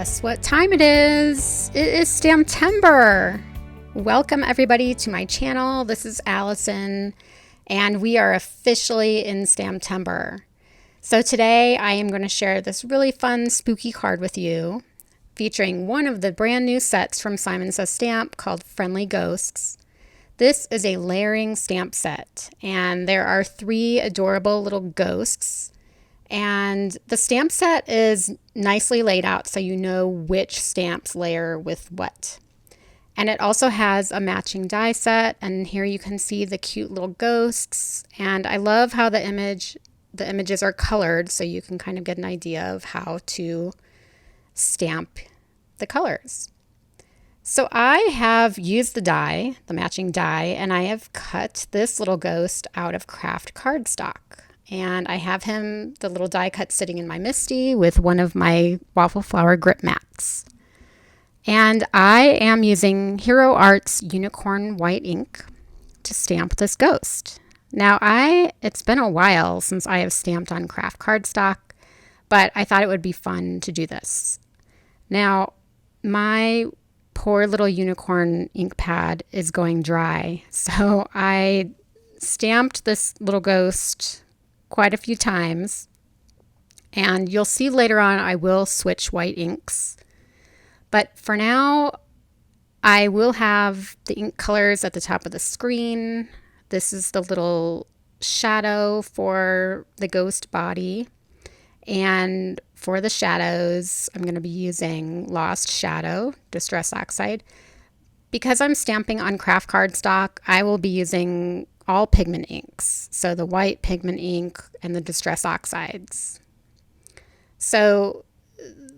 Guess what time it is? It is Stamptember. Welcome everybody to my channel. This is Allison and we are officially in Stamptember. So today I am going to share this really fun spooky card with you featuring one of the brand new sets from Simon Says Stamp called Friendly Ghosts. This is a layering stamp set and there are 3 adorable little ghosts. And the stamp set is nicely laid out so you know which stamps layer with what. And it also has a matching die set, and here you can see the cute little ghosts. And I love how the images are colored so you can kind of get an idea of how to stamp the colors. So I have used the die, the matching die, and I have cut this little ghost out of craft cardstock. And I have him, the little die cut, sitting in my MISTI with one of my Waffle Flower grip mats. And I am using Hero Art's Unicorn White ink to stamp this ghost. Now it's been a while since I have stamped on craft cardstock, but I thought it would be fun to do this. Now, my poor little unicorn ink pad is going dry, so I stamped this little ghost quite a few times, and you'll see later on I will switch white inks, but for now I will have the ink colors at the top of the screen. This is the little shadow for the ghost body, and for the shadows I'm going to be using Lost Shadow Distress Oxide. Because I'm stamping on craft cardstock, I will be using all pigment inks, so the white pigment ink and the Distress Oxides. So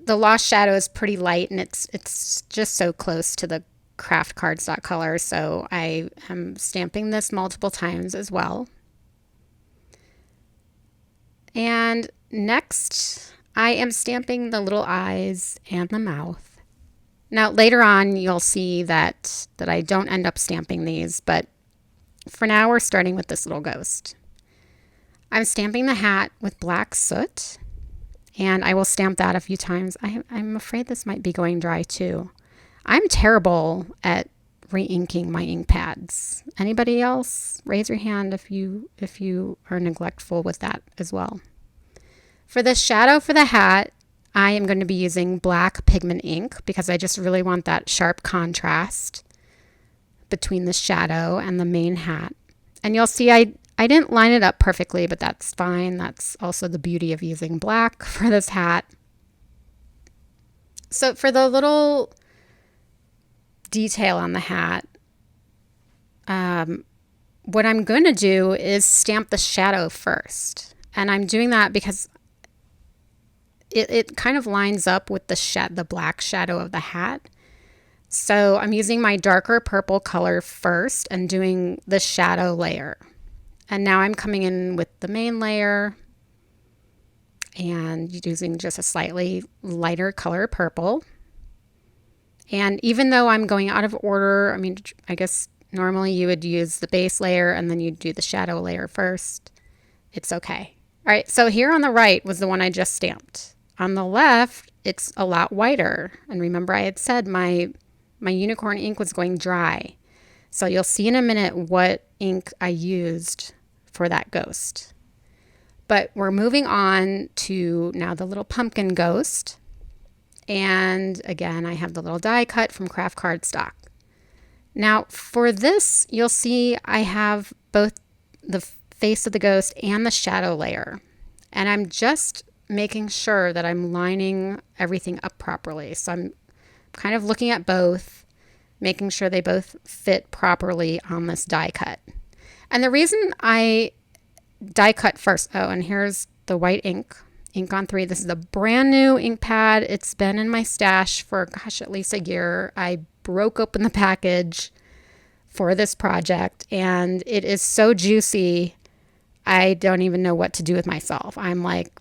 the Lost Shadow is pretty light, and it's just so close to the craft cardstock color, so I am stamping this multiple times as well. And next I am stamping the little eyes and the mouth. Now later on you'll see that I don't end up stamping these, but for now, we're starting with this little ghost. I'm stamping the hat with black soot, and I will stamp that a few times. I'm afraid this might be going dry too. I'm terrible at re-inking my ink pads. Anybody else? Raise your hand if you are neglectful with that as well. For the shadow for the hat, I am going to be using black pigment ink because I just really want that sharp contrast between the shadow and the main hat. And you'll see I didn't line it up perfectly, but that's fine. That's also the beauty of using black for this hat. So for the little detail on the hat, what I'm going to do is stamp the shadow first. And I'm doing that because it kind of lines up with the black shadow of the hat. So I'm using my darker purple color first and doing the shadow layer. And now I'm coming in with the main layer and using just a slightly lighter color purple. And even though I'm going out of order, I guess normally you would use the base layer and then you'd do the shadow layer first. It's okay. All right, so here on the right was the one I just stamped. On the left, it's a lot whiter. And remember I had said my unicorn ink was going dry. So you'll see in a minute what ink I used for that ghost. But we're moving on to now the little pumpkin ghost. And again, I have the little die cut from craft cardstock. Now for this, you'll see I have both the face of the ghost and the shadow layer. And I'm just making sure that I'm lining everything up properly. So I'm kind of looking at both, making sure they both fit properly on this die cut. And the reason I die cut first, and here's the white ink on 3. This is a brand new ink pad. It's been in my stash for, at least a year. I broke open the package for this project and it is so juicy. I don't even know what to do with myself. I'm like,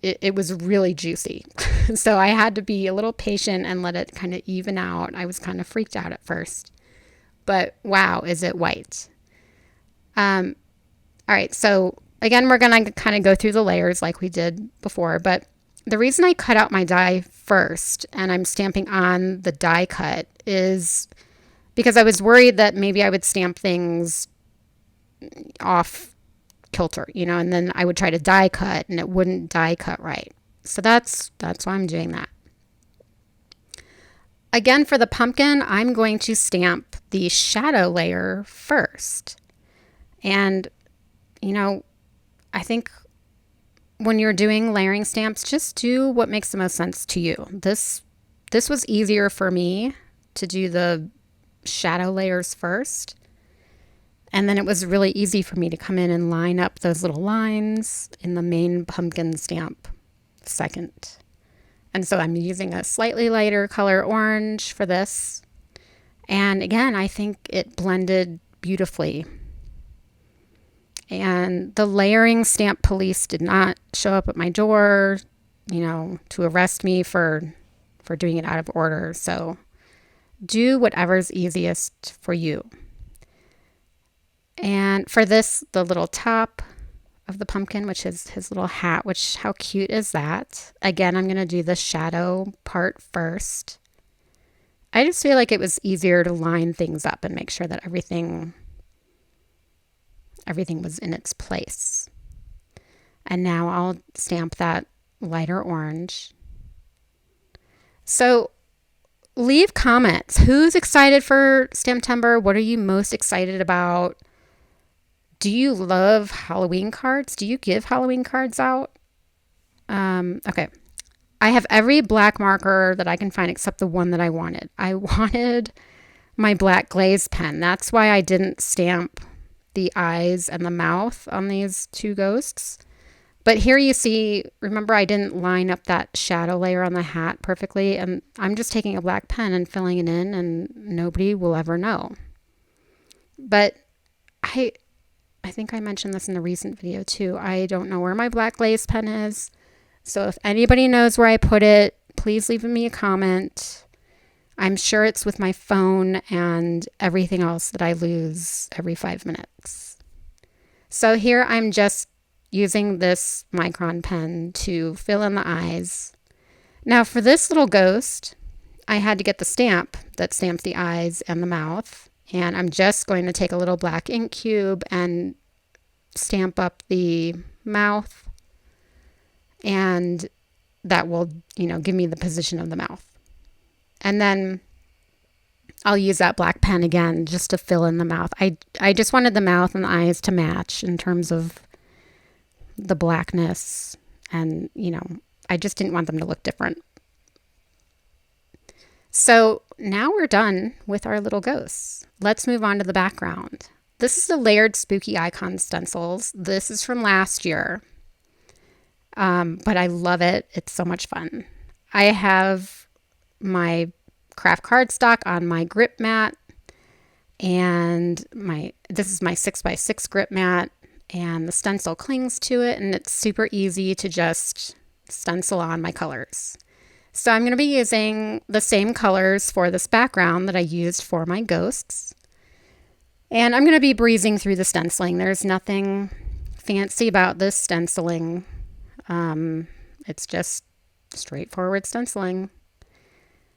it was really juicy. So I had to be a little patient and let it kind of even out. I was kind of freaked out at first, but wow, is it white. All right, so again, we're going to kind of go through the layers like we did before, but the reason I cut out my die first and I'm stamping on the die cut is because I was worried that maybe I would stamp things off kilter, and then I would try to die cut and it wouldn't die cut right. So that's why I'm doing that. Again, for the pumpkin, I'm going to stamp the shadow layer first. And, I think when you're doing layering stamps, just do what makes the most sense to you. This was easier for me to do the shadow layers first. And then it was really easy for me to come in and line up those little lines in the main pumpkin stamp second. And so I'm using a slightly lighter color orange for this. And again, I think it blended beautifully. And the layering stamp police did not show up at my door, to arrest me for doing it out of order. So do whatever's easiest for you. And for this, the little top of the pumpkin, which is his little hat, which how cute is that? Again, I'm going to do the shadow part first. I just feel like it was easier to line things up and make sure that everything was in its place. And now I'll stamp that lighter orange. So leave comments. Who's excited for Stamptember? What are you most excited about? Do you love Halloween cards? Do you give Halloween cards out? Okay. I have every black marker that I can find except the one that I wanted. I wanted my black glaze pen. That's why I didn't stamp the eyes and the mouth on these two ghosts. But here you see, remember I didn't line up that shadow layer on the hat perfectly, and I'm just taking a black pen and filling it in, and nobody will ever know. But I think I mentioned this in a recent video too. I don't know where my black glaze pen is. So if anybody knows where I put it, please leave me a comment. I'm sure it's with my phone and everything else that I lose every 5 minutes. So here I'm just using this Micron pen to fill in the eyes. Now for this little ghost, I had to get the stamp that stamps the eyes and the mouth. And I'm just going to take a little black ink cube and stamp up the mouth. And that will, give me the position of the mouth. And then I'll use that black pen again just to fill in the mouth. I just wanted the mouth and the eyes to match in terms of the blackness. And, I just didn't want them to look different. So now we're done with our little ghosts. Let's move on to the background. This is the layered spooky icon stencils. This is from last year. But I love it. It's so much fun. I have my craft cardstock on my grip mat, and this is my 6x6 grip mat, and the stencil clings to it, and it's super easy to just stencil on my colors. So I'm going to be using the same colors for this background that I used for my ghosts. And I'm going to be breezing through the stenciling. There's nothing fancy about this stenciling. It's just straightforward stenciling.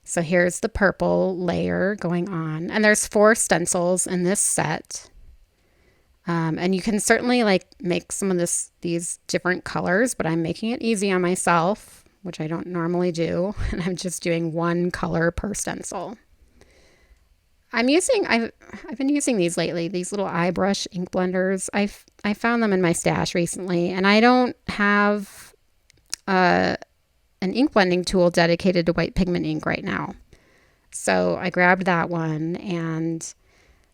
So here's the purple layer going on. And there's 4 stencils in this set. And you can certainly make some of these different colors, but I'm making it easy on myself, which I don't normally do. And I'm just doing 1 color per stencil. I've been using these lately, these little eye brush ink blenders. I found them in my stash recently, and I don't have an ink blending tool dedicated to white pigment ink right now. So I grabbed that one, and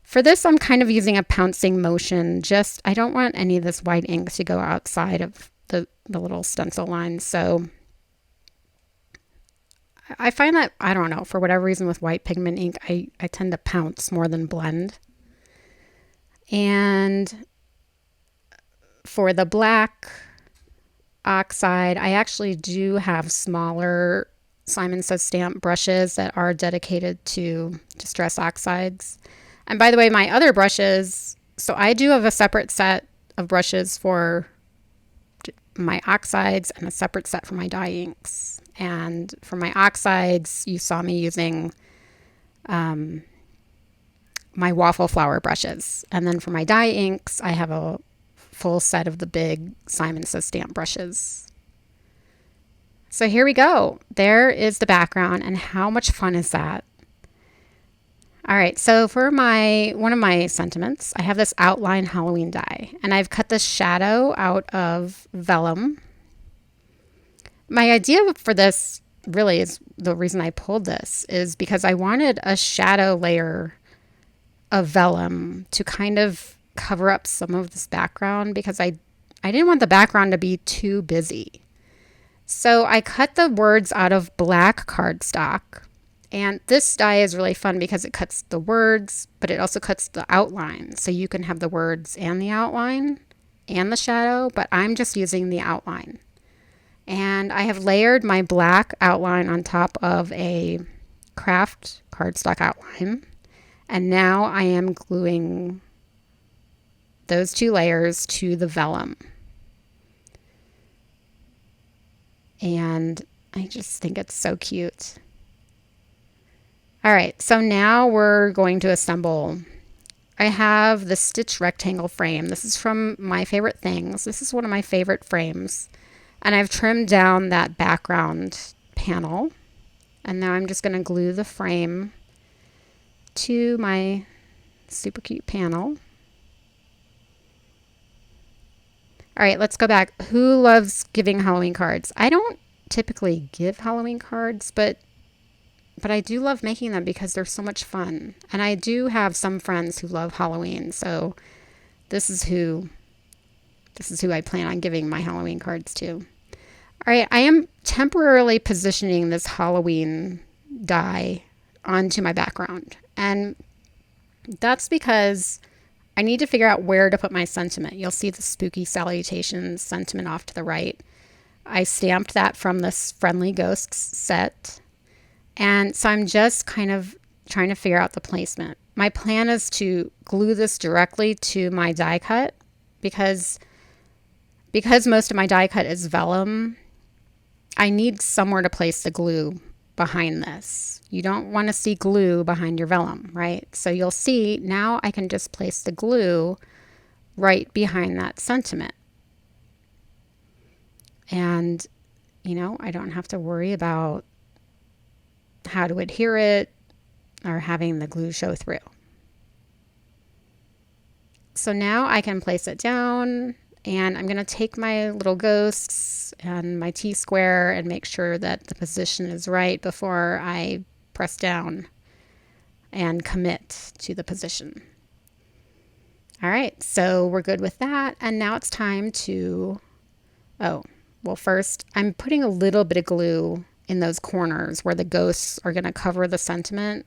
for this I'm kind of using a pouncing motion. I don't want any of this white ink to go outside of the little stencil lines. So I find that, I don't know, for whatever reason with white pigment ink, I tend to pounce more than blend. And for the black Oxide, I actually do have smaller Simon Says Stamp brushes that are dedicated to Distress Oxides. And by the way, my other brushes, so I do have a separate set of brushes for my oxides and a separate set for my dye inks. And for my oxides, you saw me using my Waffle flower brushes. And then for my dye inks, I have a full set of the big Simon Says stamp brushes. So here we go. There is the background, and how much fun is that? All right, so for one of my sentiments, I have this outline Halloween die, and I've cut the shadow out of Vellum. My idea for this really is the reason I pulled this is because I wanted a shadow layer of Vellum to kind of cover up some of this background, because I didn't want the background to be too busy. So I cut the words out of black cardstock, and this die is really fun because it cuts the words, but it also cuts the outline. So you can have the words and the outline and the shadow, but I'm just using the outline. And I have layered my black outline on top of a craft cardstock outline. And now I am gluing those two layers to the Vellum. And I just think it's so cute. All right, so now we're going to assemble. I have the stitch rectangle frame. This is from My Favorite Things. This is one of my favorite frames. And I've trimmed down that background panel. And now I'm just going to glue the frame to my super cute panel. All right, let's go back. Who loves giving Halloween cards? I don't typically give Halloween cards, but I do love making them because they're so much fun. And I do have some friends who love Halloween, so this is who I plan on giving my Halloween cards to. All right, I am temporarily positioning this Halloween die onto my background. And that's because I need to figure out where to put my sentiment. You'll see the spooky Salutations sentiment off to the right. I stamped that from this Friendly Ghosts set. And so I'm just kind of trying to figure out the placement. My plan is to glue this directly to my die cut because most of my die cut is Vellum. I need somewhere to place the glue behind this. You don't want to see glue behind your Vellum, right? So you'll see now I can just place the glue right behind that sentiment. And, you know, I don't have to worry about how to adhere it or having the glue show through. So now I can place it down, and I'm going to take my little ghosts and my T-square and make sure that the position is right before I press down and commit to the position. All right, so we're good with that. And now it's time to, first I'm putting a little bit of glue in those corners where the ghosts are going to cover the sentiment.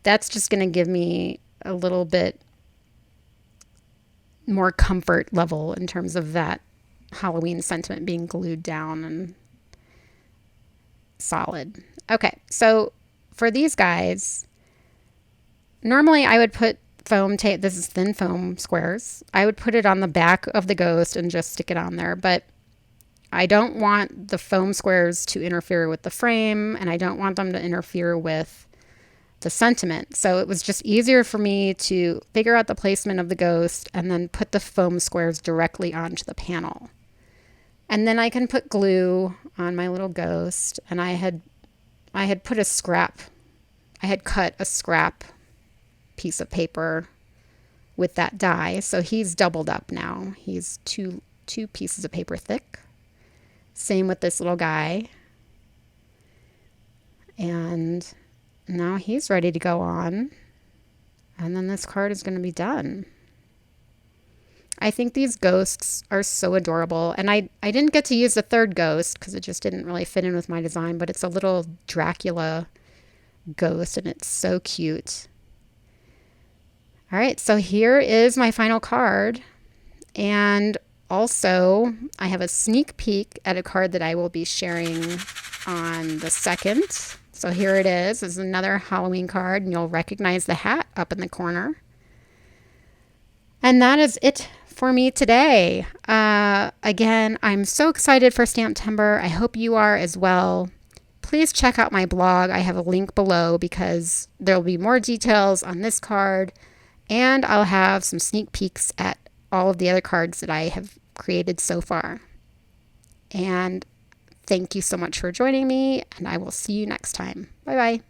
That's just going to give me a little bit more comfort level in terms of that Halloween sentiment being glued down and solid. Okay, so for these guys, normally I would put foam tape. This is thin foam squares. I would put it on the back of the ghost and just stick it on there, but I don't want the foam squares to interfere with the frame, and I don't want them to interfere with the sentiment. So it was just easier for me to figure out the placement of the ghost and then put the foam squares directly onto the panel. And then I can put glue on my little ghost, and I had put a scrap. I had cut a scrap piece of paper with that die. So he's doubled up now. He's two pieces of paper thick. Same with this little guy. And now he's ready to go on. And then this card is going to be done. I think these ghosts are so adorable. And I didn't get to use the third ghost because it just didn't really fit in with my design. But it's a little Dracula ghost, and it's so cute. All right, so here is my final card. And also, I have a sneak peek at a card that I will be sharing on the 2nd. So here it is. This is another Halloween card, and you'll recognize the hat up in the corner. And that is it for me today. Again, I'm so excited for Stamptember. I hope you are as well. Please check out my blog. I have a link below because there will be more details on this card, and I'll have some sneak peeks at all of the other cards that I have created so far. And thank you so much for joining me, and I will see you next time. Bye bye.